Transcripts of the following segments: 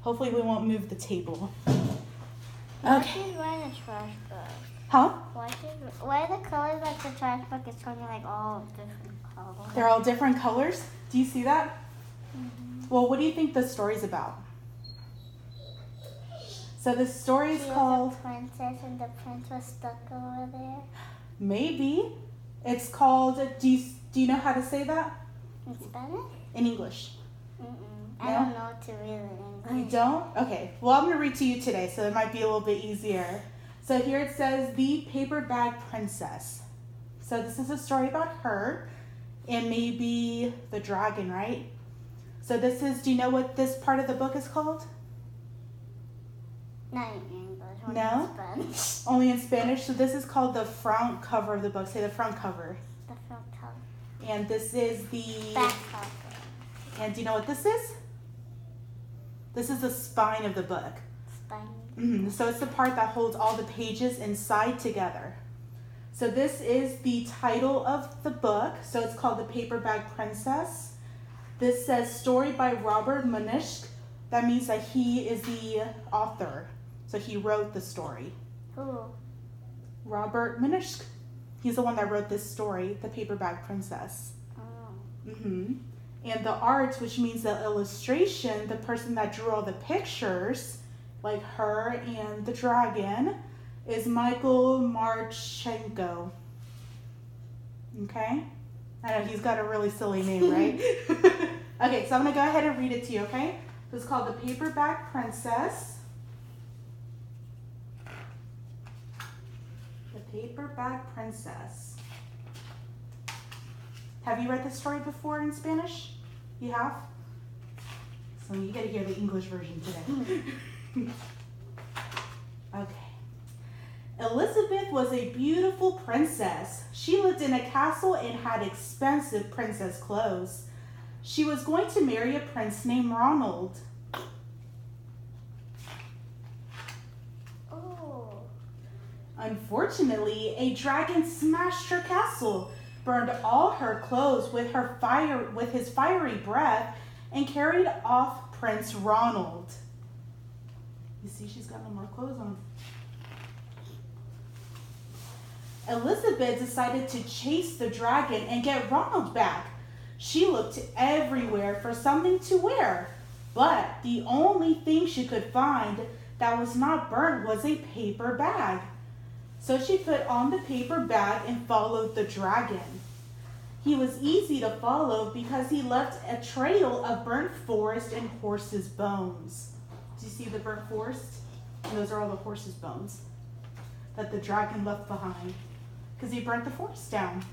Hopefully we won't move the table. Why Okay. she's wearing a trash bag? Huh? Why are the colors like the trash bag is showing like all different colors? They're all different colors. Do you see that? Mm-hmm. Well, what do you think the story's about? So the story is called... She was a princess and the prince was stuck over there. Maybe. It's called... Do you know how to say that? In Spanish? In English. I don't know to read in English. You don't? Okay. Well, I'm going to read to you today, so it might be a little bit easier. So here it says, The Paper Bag Princess. So this is a story about her and maybe the dragon, right? So this is, do you know what this part of the book is called? Not in English. Only No? in Spanish. Only in Spanish. So this is called the front cover of the book. Say the front cover. The front cover. And this is the... Back cover. And do you know what this is? This is the spine of the book. Spine. So it's the part that holds all the pages inside together. So this is the title of the book. So it's called The Paper Bag Princess. This says story by Robert Munishk. That means that he is the author. So he wrote the story. Who? Robert Munishk. He's the one that wrote this story, The Paper Bag Princess. Oh. And the art, which means the illustration, the person that drew all the pictures, like her and the dragon, is Michael Marchenko. Okay? I know, he's got a really silly name, right? Okay, so I'm going to go ahead and read it to you, okay? It's called The Paper Bag Princess. The Paper Bag Princess. Have you read this story before in Spanish? You have? So you gotta hear the English version today. Okay. Elizabeth was a beautiful princess. She lived in a castle and had expensive princess clothes. She was going to marry a prince named Ronald. Oh. Unfortunately, a dragon smashed her castle, burned all her clothes with his fiery breath, and carried off Prince Ronald. You see, she's got no more clothes on. Elizabeth decided to chase the dragon and get Ronald back. She looked everywhere for something to wear, but the only thing she could find that was not burnt was a paper bag. So she put on the paper bag and followed the dragon. He was easy to follow because he left a trail of burnt forest and horses' bones. Do you see the burnt forest? And those are all the horses' bones that the dragon left behind because he burnt the forest down.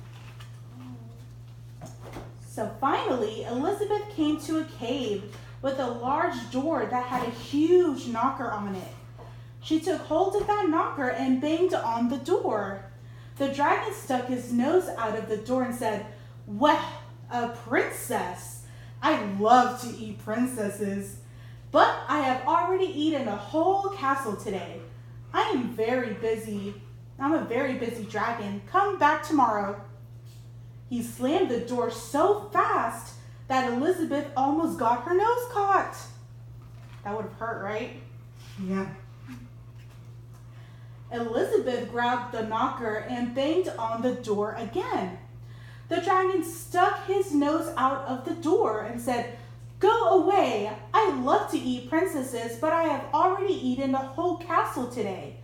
So finally, Elizabeth came to a cave with a large door that had a huge knocker on it. She took hold of that knocker and banged on the door. The dragon stuck his nose out of the door and said, "Well, a princess. I love to eat princesses, but I have already eaten a whole castle today. I am very busy. I'm a very busy dragon. Come back tomorrow." He slammed the door so fast that Elizabeth almost got her nose caught. That would have hurt, right? Yeah. Elizabeth grabbed the knocker and banged on the door again. The dragon stuck his nose out of the door and said, "Go away. I love to eat princesses, but I have already eaten a whole castle today.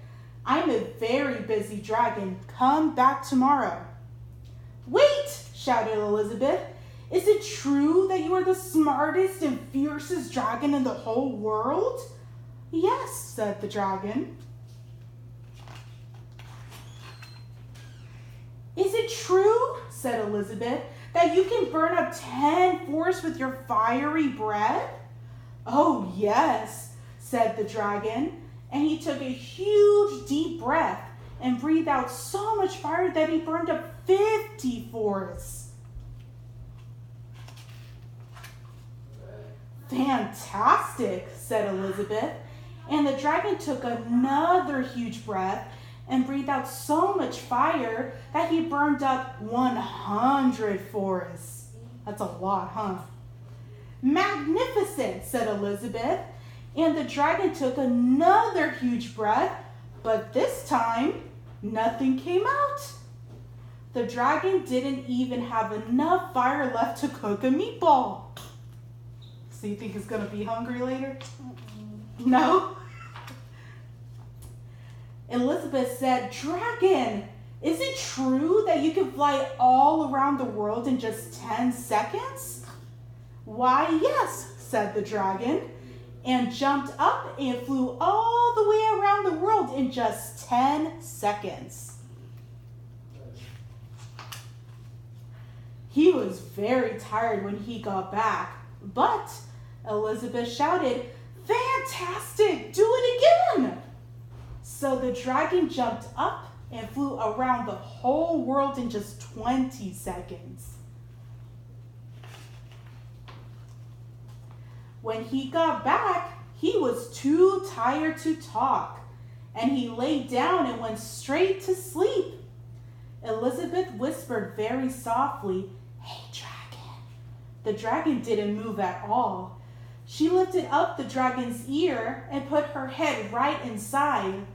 I'm a very busy dragon. Come back tomorrow." "Wait!" shouted Elizabeth. "Is it true that you are the smartest and fiercest dragon in the whole world?" "Yes," said the dragon. "Is it true," said Elizabeth, "that you can burn up 10 forests with your fiery breath?" "Oh, yes," said the dragon, and he took a huge deep breath and breathed out so much fire that he burned up 50 forests. "Fantastic," said Elizabeth, and the dragon took another huge breath and breathed out so much fire that he burned up 100 forests. That's a lot, huh? "Magnificent," said Elizabeth, And the dragon took another huge breath, but this time, nothing came out. The dragon didn't even have enough fire left to cook a meatball. So you think he's gonna be hungry later? No? Elizabeth said, "Dragon, is it true that you can fly all around the world in just 10 seconds? Why, yes, said the dragon, and jumped up and flew all the way around the world in just 10 seconds. He was very tired when he got back, but Elizabeth shouted, "Fantastic! Do it again!" So the dragon jumped up and flew around the whole world in just 20 seconds. When he got back, he was too tired to talk, and he lay down and went straight to sleep. Elizabeth whispered very softly, "Hey, dragon." The dragon didn't move at all. She lifted up the dragon's ear and put her head right inside.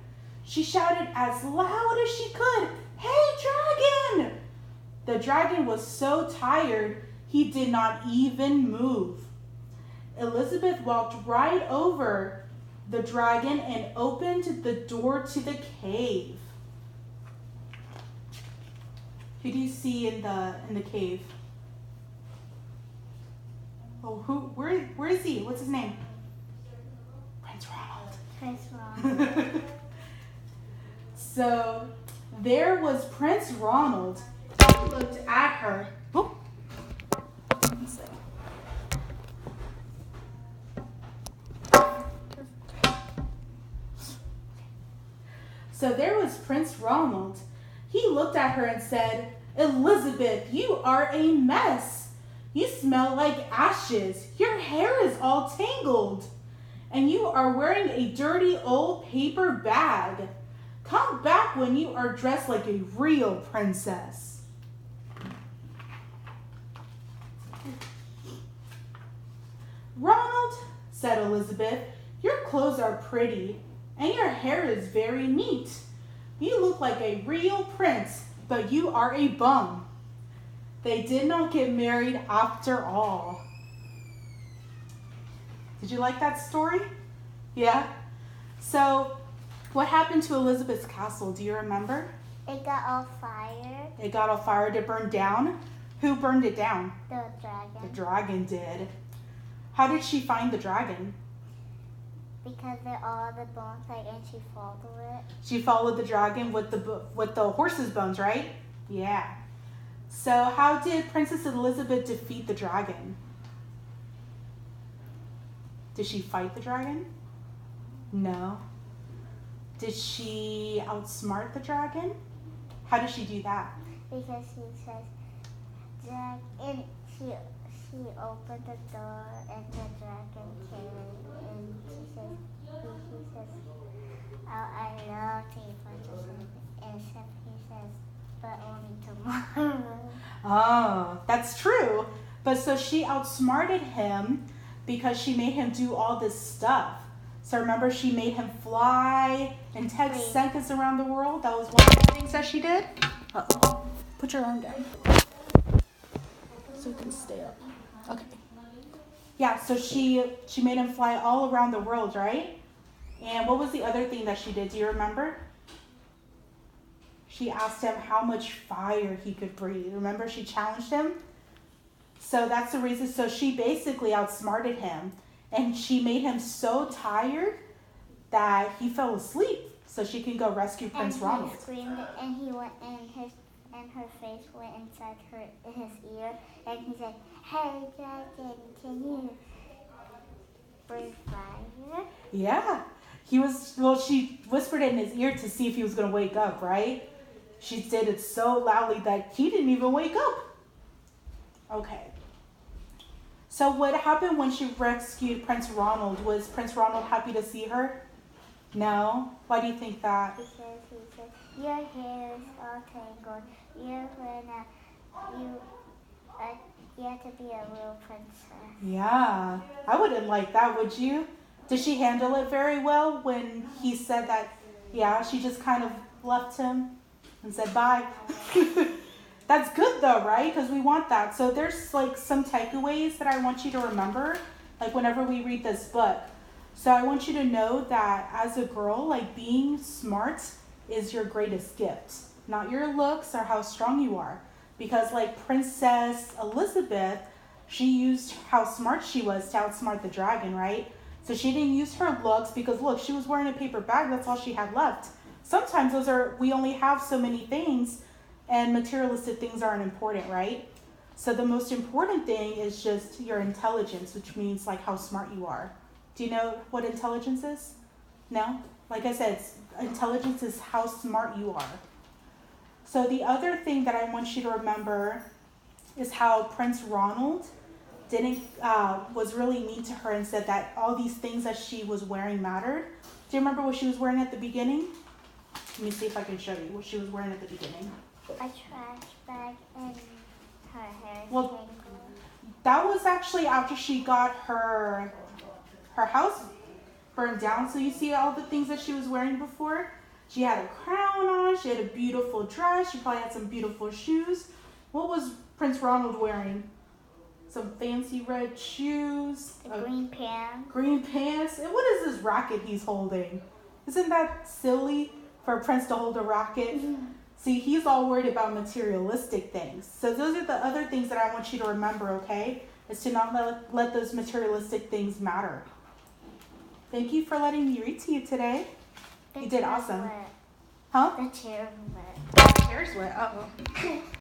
She shouted as loud as she could, "Hey, dragon!" The dragon was so tired, he did not even move. Elizabeth walked right over the dragon and opened the door to the cave. Who do you see in the cave? Oh, where is he? What's his name? Prince Ronald. Prince Ronald. So there was Prince Ronald. He looked at her. Oh. So there was Prince Ronald. He looked at her and said, "Elizabeth, you are a mess. You smell like ashes. Your hair is all tangled. And you are wearing a dirty old paper bag. Come back when you are dressed like a real princess." "Ronald," said Elizabeth, "your clothes are pretty, and your hair is very neat. You look like a real prince, but you are a bum." They did not get married after all. Did you like that story? Yeah? So, what happened to Elizabeth's castle? Do you remember? It got all fired. It got all fired. It burned down. Who burned it down? The dragon. The dragon did. How did she find the dragon? Because they're all the bones, and she followed it. She followed the dragon with the horse's bones, right? Yeah. So how did Princess Elizabeth defeat the dragon? Did she fight the dragon? No. Did she outsmart the dragon? How did she do that? Because she says, and she opened the door and the dragon came and he says, "Oh, I love to eat princess," except he says, "But only tomorrow." Oh, that's true. But so she outsmarted him because she made him do all this stuff. So remember, she made him fly in 10 seconds around the world. That was one of the things that she did. Uh-oh. Put your arm down so you can stay up. Okay. Yeah, so she made him fly all around the world, right? And what was the other thing that she did? Do you remember? She asked him how much fire he could breathe. Remember, she challenged him? So that's the reason. So she basically outsmarted him. And she made him so tired that he fell asleep so she can go rescue Prince Ronald. He screamed, and he went, and her face went inside his ear, and he said, "Hey, dragon, can you breathe fire?" Yeah. She whispered it in his ear to see if he was going to wake up, right? She did it so loudly that he didn't even wake up. Okay. So what happened when she rescued Prince Ronald? Was Prince Ronald happy to see her? No? Why do you think that? Because he said, "Your hair is all tangled. You have to be a real princess." Yeah. I wouldn't like that, would you? Did she handle it very well when he said that, yeah, she just kind of left him and said bye? That's good though, right? Because we want that. So there's like some takeaways that I want you to remember, like whenever we read this book. So I want you to know that as a girl, like being smart is your greatest gift, not your looks or how strong you are. Because like Princess Elizabeth, she used how smart she was to outsmart the dragon, right? So she didn't use her looks because look, she was wearing a paper bag, that's all she had left. Sometimes we only have so many things and materialistic things aren't important, right? So the most important thing is just your intelligence, which means like how smart you are. Do you know what intelligence is? No? Like I said, intelligence is how smart you are. So the other thing that I want you to remember is how Prince Ronald was really mean to her and said that all these things that she was wearing mattered. Do you remember what she was wearing at the beginning? Let me see if I can show you what she was wearing at the beginning. A trash bag and her hair Well, that was actually after she got her house burned down. So you see all the things that she was wearing before? She had a crown on, she had a beautiful dress, she probably had some beautiful shoes. What was Prince Ronald wearing? Some fancy red shoes. green pants. Green pants. And what is this racket he's holding? Isn't that silly for a prince to hold a racket? Mm-hmm. See, he's all worried about materialistic things. So those are the other things that I want you to remember, okay? Is to not let those materialistic things matter. Thank you for letting me read to you today. You did awesome. Wet. Huh? The chair was wet. The chair's wet. Uh-oh.